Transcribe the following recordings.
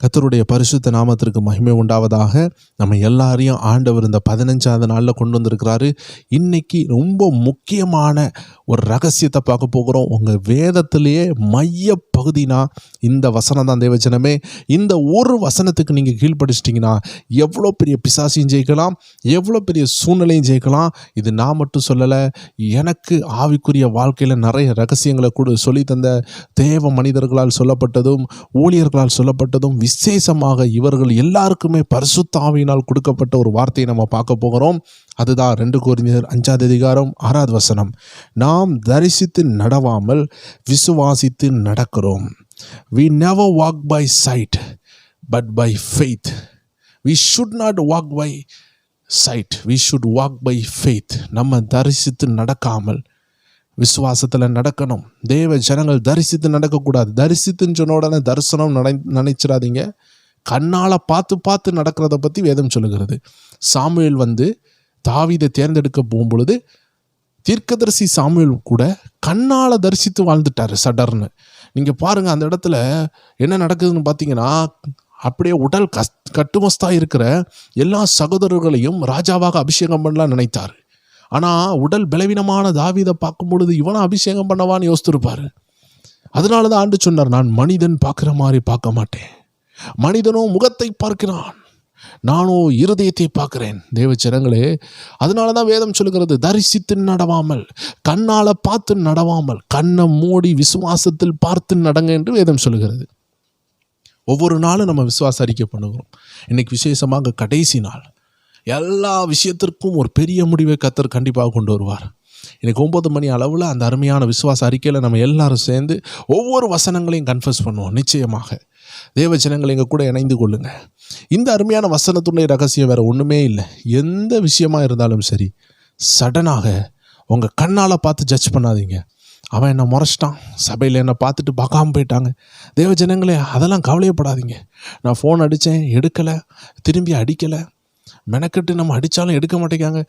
கர்த்தருடைய பரிசுத்த நாமத்திற்கு மகிமை உண்டாவதாக. நம்ம எல்லாரையும் ஆண்டவர் இந்த 15வது நாளில் கொண்டு வந்திருக்கிறாரு. இன்னைக்கு ரொம்ப முக்கியமான ஒரு ரகசியத்தை பார்க்க போகிறோம். உங்கள் வேதத்திலேயே மைய பகுதினா இந்த வசனம் தான் தேவஜனமே. இந்த ஒரு வசனத்துக்கு நீங்கள் கீழ்ப்படிச்சிட்டிங்கன்னா எவ்வளோ பெரிய பிசாசையும் ஜெயிக்கலாம், எவ்வளோ பெரிய சூழ்நிலையும் ஜெயிக்கலாம். இது நான் மட்டும் சொல்லலை, எனக்கு ஆவிக்குரிய வாழ்க்கையில் நிறைய ரகசியங்களை கூட சொல்லி தந்த தேவ மனிதர்களால் சொல்லப்பட்டதும் ஊழியர்களால் சொல்லப்பட்டதும் விசேஷமாக இவர்கள் எல்லாருக்குமே பரிசுத்த ஆவியினால் கொடுக்கப்பட்ட ஒரு வார்த்தையை நம்ம பார்க்க போகிறோம். அதுதான் 2 கொரிந்தியர் 5வது அதிகாரம் 6வது வசனம். நாம் தரிசித்து நடவாமல் விசுவாசித்து நடக்கிறோம். We never walk by sight but by faith. We should not walk by sight. We should walk by faith. நம்ம தரிசித்து நடக்காமல் விசுவாசத்தில் நடக்கணும். தேவ ஜனங்கள் தரிசித்து நடக்கக்கூடாது. தரிசித்துன்னு சொன்ன உடனே தரிசனம் நினைச்சிடாதீங்க. கண்ணால் பார்த்து நடக்கிறத பற்றி வேதம் சொல்லுகிறது. சாமுவேல் தாவீதை தேர்ந்தெடுக்க போகும்பொழுது தீர்க்கதரிசி சாமுவேல் கூட கண்ணால் தரிசித்து வாழ்ந்துட்டார் சடர்னு. நீங்கள் பாருங்கள், அந்த இடத்துல என்ன நடக்குதுன்னு பார்த்தீங்கன்னா, அப்படியே உடல் கட்டுமஸ்தாக இருக்கிற எல்லா சகோதரர்களையும் ராஜாவாக அபிஷேகம் பண்ணலாம் நினைத்தார். ஆனால் உடல் பலவீனமான தாவீதை பார்க்கும் பொழுது இவனை அபிஷேகம் பண்ணவான்னு யோசித்திருப்பார். அதனால தான் ஆண்டு சொன்னார், நான் மனிதன் பார்க்குற மாதிரி பார்க்க மாட்டேன், மனிதனோ முகத்தை பார்க்கிறான், நானோ இருதயத்தை பார்க்கிறேன். தேவ ஜனங்களே, அதனால தான் வேதம் சொல்லுகிறது, தரிசித்து நடவாமல், கண்ணால் பார்த்து நடவாமல், கண்ணை மூடி விசுவாசத்தில் பார்த்து நடங்க என்று வேதம் சொல்லுகிறது. ஒவ்வொரு நாளும் நம்ம விசுவாச அறிக்கை பண்ணுகிறோம். இன்னைக்கு விசேஷமாக கடைசி நாள். எல்லா விஷயத்திற்கும் ஒரு பெரிய முடிவை கர்த்தர் கண்டிப்பாக கொண்டு வருவார். இன்னைக்கு 9 மணி அளவில் அந்த அருமையான விசுவாச அறிக்கையில் நம்ம எல்லாரும் சேர்ந்து ஒவ்வொரு வசனங்களையும் கன்ஃபஸ் பண்ணுவோம். நிச்சயமாக தேவ ஜனங்கள் எங்கள் கூட இணைந்து கொள்ளுங்க. இந்த அருமையான வசனத்துடைய ரகசியம் வேறு ஒன்றுமே இல்லை. எந்த விஷயமா இருந்தாலும் சரி, சடனாக உங்கள் கண்ணால் பார்த்து ஜட்ஜ் பண்ணாதீங்க. அவன் என்னை முறைச்சிட்டான், சபையில் என்னை பார்த்துட்டு பார்க்காம போயிட்டாங்க. தேவ ஜனங்களே, அதெல்லாம் கவலையப்படாதீங்க. நான் ஃபோன் அடித்தேன், எடுக்கலை, திரும்பி அடிக்கலை, மெனக்கட்டு நம்ம அடித்தாலும் எடுக்க மாட்டேங்காங்க.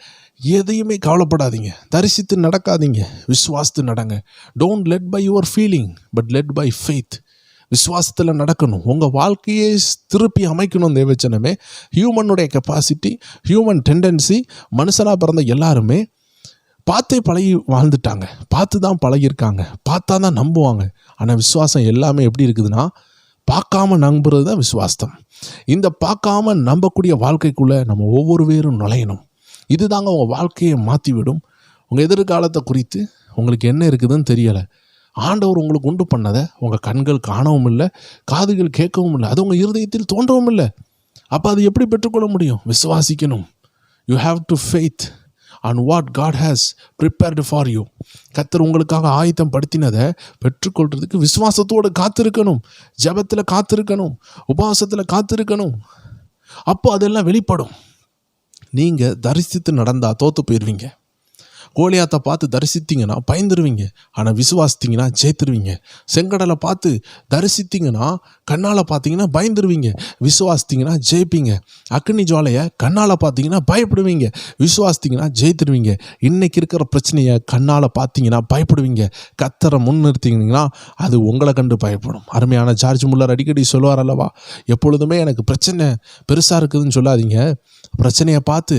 எதையுமே கவலைப்படாதீங்க. தரிசித்து நடக்காதீங்க, விசுவாசத்து நடங்க. Don't let by your feeling but let by faith. விசுவாசத்தில் நடக்கணும். உங்கள் வாழ்க்கையை திருப்பி அமைக்கணும். தேவச்சனமே, ஹியூமனுடைய கெப்பாசிட்டி, ஹியூமன் டெண்டன்சி, மனுஷனாக பிறந்த எல்லாருமே பார்த்தே பழகி வாழ்ந்துட்டாங்க, பார்த்து தான் பழகியிருக்காங்க, பார்த்தா தான் நம்புவாங்க. ஆனால் விசுவாசம் எல்லாமே எப்படி இருக்குதுன்னா, பார்க்காம நம்புறது தான் விசுவாசம். இந்த பார்க்காம நம்பக்கூடிய வாழ்க்கைக்குள்ளே நம்ம ஒவ்வொரு பேரும் நுழையணும். இதுதாங்க உங்கள் வாழ்க்கையை மாற்றிவிடும். உங்கள் எதிர்காலத்தை குறித்து உங்களுக்கு என்ன இருக்குதுன்னு தெரியலை. ஆண்டவர் உங்களுக்கு உண்டு பண்ணதை உங்கள் கண்கள் காணவும் இல்லை, காதுகள் கேட்கவும் இல்லை, அது உங்கள் இருதயத்தில் தோன்றவும் இல்லை. அப்போ அது எப்படி பெற்றுக்கொள்ள முடியும்? விசுவாசிக்கணும். You have to faith on what God has prepared for you. கர்த்தர் உங்களுக்காக ஆயத்தம் படுத்தினதை பெற்றுக்கொள்றதுக்கு விசுவாசத்தோடு காத்திருக்கணும், ஜெபத்தில் காத்திருக்கணும், உபவாசத்தில் காத்திருக்கணும். அப்போ அதெல்லாம் வெளிப்படும். நீங்கள் தரிசித்து நடந்தால் தோற்று போயிடுவீங்க. கோலியாத்தை பார்த்து தரிசித்தீங்கன்னா பயந்துருவீங்க, ஆனால் விசுவாசித்தீங்கன்னா ஜெயித்துருவீங்க. செங்கடலை பார்த்து தரிசித்தீங்கன்னா கண்ணால் பார்த்தீங்கன்னா பயந்துருவீங்க, விசுவாசித்தீங்கன்னா ஜெயிப்பீங்க. அக்னி ஜுவாலையை கண்ணால் பார்த்தீங்கன்னா பயப்படுவீங்க, விசுவாசித்தீங்கன்னா ஜெயித்துருவீங்க. இன்றைக்கி இருக்கிற பிரச்சனையை கண்ணால் பார்த்தீங்கன்னா பயப்படுவீங்க, கர்த்தரை முன்னிறுத்திங்கன்னா அது உங்களை கண்டு பயப்படும். அருமையான ஜார்ஜ் முல்லர் அடிக்கடி சொல்லுவார் அல்லவா, எப்பொழுதுமே எனக்கு பிரச்சனை பெருசாக இருக்குதுன்னு சொல்லாதீங்க, பிரச்சனையை பார்த்து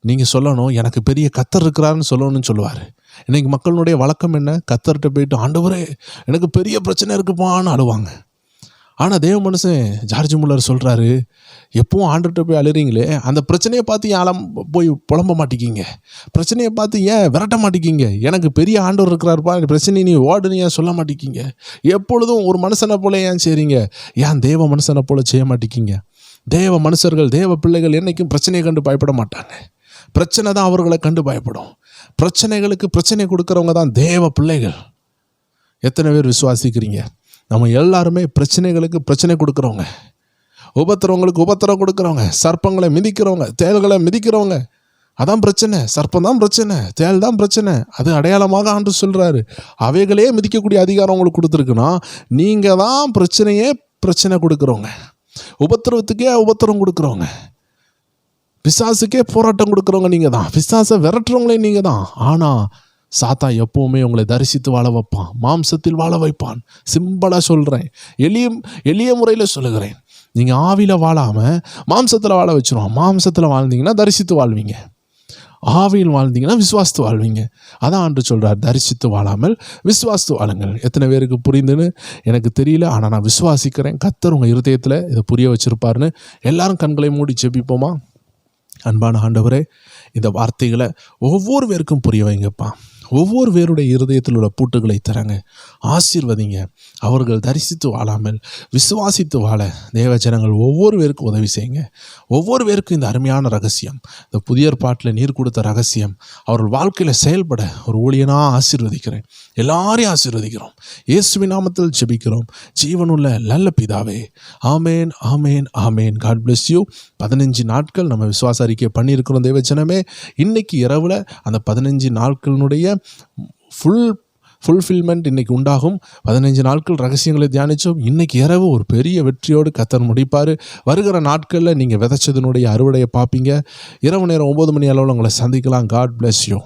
நீங்கள் சொல்லணும், எனக்கு பெரிய கர்த்தர் இருக்கிறாருன்னு சொல்லணும்னு சொல்லுவார். இன்றைக்கி மக்களுடைய வழக்கம் என்ன? கர்த்தர்கிட்ட போயிட்டு, ஆண்டவரே எனக்கு பெரிய பிரச்சனை இருக்குப்பான்னு அழுவாங்க. ஆனால் தேவ மனுஷன் ஜார்ஜ் முல்லர் சொல்கிறாரு, எப்பவும் ஆண்டவர்கிட்ட போய் அழுறீங்களே, அந்த பிரச்சனையை பார்த்து ஏன் போய் புலம்ப மாட்டேங்கிங்க, பிரச்சனையை பார்த்து ஏன் விரட்ட மாட்டேங்கிங்க, எனக்கு பெரிய ஆண்டவர் இருக்கிறாருப்பா, பிரச்சனை நீ ஓடுன்னு ஏன் சொல்ல மாட்டேங்கிங்க, எப்பொழுதும் ஒரு மனுஷனை போல ஏன் செய்கிறீங்க, ஏன் தேவ மனுஷனை போல செய்ய மாட்டேங்கிங்க? தேவ மனுஷர்கள், தேவ பிள்ளைகள் என்றைக்கும் பிரச்சனையை கண்டு பயப்பட மாட்டாங்க. பிரச்சனை தான் அவர்களை கண்டு பயப்படும். பிரச்சனைகளுக்கு பிரச்சனை கொடுக்குறவங்க தான் தேவ பிள்ளைகள். எத்தனை பேர் விசுவாசிக்கிறீங்க? நம்ம எல்லாருமே பிரச்சனைகளுக்கு பிரச்சனை கொடுக்குறவங்க, உபத்திரவங்களுக்கு உபத்திரம் கொடுக்குறவங்க, சர்ப்பங்களை மிதிக்கிறவங்க, தேள்களை மிதிக்கிறவங்க. அதான் பிரச்சனை. சர்ப்பம் தான் பிரச்சனை, தேள் தான் பிரச்சனை. அது அடையாளமாக ஆண்டு சொல்கிறாரு. அவைகளே மிதிக்கக்கூடிய அதிகாரம் உங்களுக்கு கொடுத்துருக்குன்னா, நீங்கள் தான் பிரச்சனை கொடுக்குறவங்க, உபத்திரவத்துக்கே உபத்திரம் கொடுக்குறவங்க, பிசாசுக்கே போராட்டம் கொடுக்குறவங்க நீங்கள் தான், பிசாசை விரட்டுறவங்களே நீங்கள் தான். ஆனால் சாத்தான் எப்போவுமே உங்களை தரிசித்து வாழ வைப்பான், மாம்சத்தில் வாழ வைப்பான். சிம்பிளாக சொல்கிறேன், எளிய முறையில் சொல்லுகிறேன். நீங்கள் ஆவியில் வாழாமல் மாம்சத்தில் வாழ வச்சுருவோம். மாம்சத்தில் வாழ்ந்தீங்கன்னா தரிசித்து வாழ்வீங்க, ஆவியில் வாழ்ந்தீங்கன்னா விசுவாசித்து வாழ்வீங்க. அதான் ஆண்டு சொல்கிறார், தரிசித்து வாழாமல் விசுவாசித்து வாழுங்கள். எத்தனை பேருக்கு புரிந்துன்னு எனக்கு தெரியல, ஆனால் நான் விசுவாசிக்கிறேன். கர்த்தர் உங்கள் இருதயத்தில் இதை புரிய வச்சுருப்பாருன்னு எல்லாரும் கண்களை மூடி ஜெபிப்போமா? அன்பான ஆண்டவரே, இந்த வார்த்தைகளை ஒவ்வொரு பேருக்கும் புரிய வைங்கப்பா. ஒவ்வொரு பேருடைய இருதயத்தில் உள்ள பூட்டுகளை தராங்க, ஆசீர்வதிங்க. அவர்கள் தரிசித்து வாழாமல் விசுவாசித்து வாழ தேவஜனங்கள் ஒவ்வொரு பேருக்கும் உதவி செய்யுங்க. ஒவ்வொரு பேருக்கும் இந்த அருமையான ரகசியம், இந்த புதிய ஏற்பாட்டில் நீர் கொடுத்த ரகசியம் அவர்கள் வாழ்க்கையில் செயல்பட ஒரு ஊழியனாக ஆசீர்வதிக்கிறேன். எல்லாரையும் ஆசீர்வதிக்கிறோம். இயேசுவின் நாமத்தில் ஜெபிக்கிறோம் ஜீவனுள்ள நல்ல பிதாவே. ஆமேன், ஆமேன், ஆமேன். God bless you. 15 நாட்கள் நம்ம விசுவாச அறிக்கை பண்ணியிருக்கிறோம் தேவஜனமே. இன்னைக்கு இரவில் அந்த 15 நாட்களினுடைய ஃபுல்ஃபில்மெண்ட் இன்னைக்கு உண்டாகும். 15 நாட்கள் ரகசியங்களை தியானித்தோம். இன்னைக்கு இரவு ஒரு பெரிய வெற்றியோடு கர்த்தர் முடிப்பார். வருகிற நாட்களில் நீங்கள் விதைச்சதனுடைய அறுவடையை பார்ப்பீங்க. இரவு நேரம் 9 மணி அளவில் உங்களை சந்திக்கலாம். God bless you.